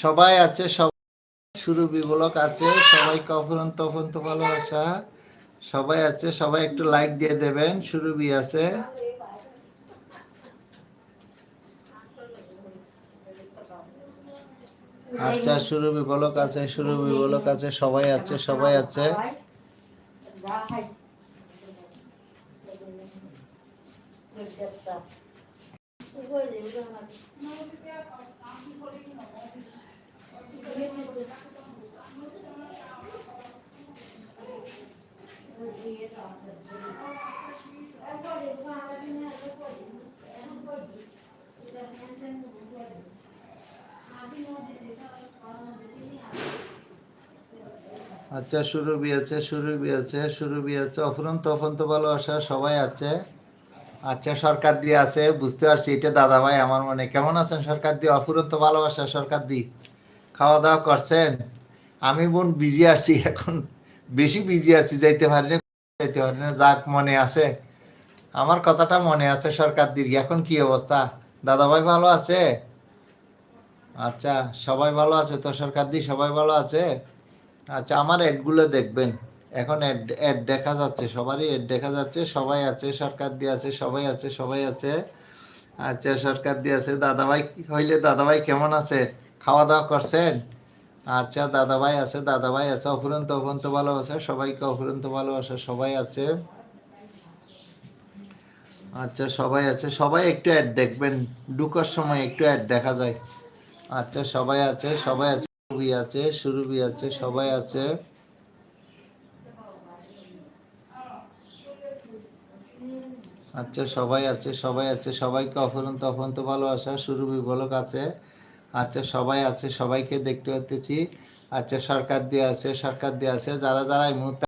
সবাই আছে, সব শুরু বিবলক আছে, সবাইকে অফুরন্ত অফুরন্ত ভালোবাসা। সবাই আছে, সবাই একটু লাইক দিয়ে দেবেন। সুরভি আছে, আচ্ছা সুরভি বলক আছে, সুরভি বলক আছে, সবাই আছে, সবাই আছে। আচ্ছা সুরভি আছে, সুরভি আছে, সুরভি আছে, অফুরন্ত অফুরন্ত ভালোবাসা, সবাই আছে। আচ্ছা সরকার দিয়ে আছে, বুঝতে পারছি এটা দাদা ভাই আমার মনে। কেমন আছেন সরকার দিয়ে? অফুরন্ত ভালোবাসা সরকার দি। খাওয়া দাওয়া করছেন? আমি বোন বিজি আছি এখন, বেশি বিজি আছি, যাইতে পারি না, যাইতে পারি না। যাক মনে আছে, আমার কথাটা মনে আছে সরকার দির। এখন কি অবস্থা? দাদা ভাই ভালো আছে? আচ্ছা সবাই ভালো আছে তো সরকার দি, সবাই ভালো আছে। আচ্ছা আমার অ্যাডগুলো দেখবেন, এখন অ্যাড অ্যাড দেখা যাচ্ছে, সবারই অ্যাড দেখা যাচ্ছে। সবাই আছে, সরকার দিয়ে আছে, সবাই আছে, সবাই আছে। আচ্ছা সরকার দিয়ে আছে। দাদাভাই হইলে দাদাভাই কেমন আছে? খাওয়া দাওয়া করছেন? আচ্ছা দাদাভাই আছে, দাদাভাই আছে, অফুরন্ত অফুরন্ত ভালোবাসা, সবাইকে অফুরন্ত ভালোবাসা, সবাই আছে। আচ্ছা সবাই আছে, সবাই একটু অ্যাড দেখবেন, ঢুকার সময় একটু অ্যাড দেখা যায়। আচ্ছা সবাই আছে, সবাই আছে, সুরভি আছে, সুরভি আছে, সবাই আছে। আচ্ছা সবাই আছে, সবাই আছে, সবাইকে অফুরন্ত অফুরন্ত ভালোবাসা, সুরভি বলক আছে। আচ্ছা সবাই আছে, সবাইকে দেখতে পাচ্ছি। আচ্ছা সরকার দিয়ে আছে, সরকার দিয়ে আছে, যারা যারা এই মুহূর্তে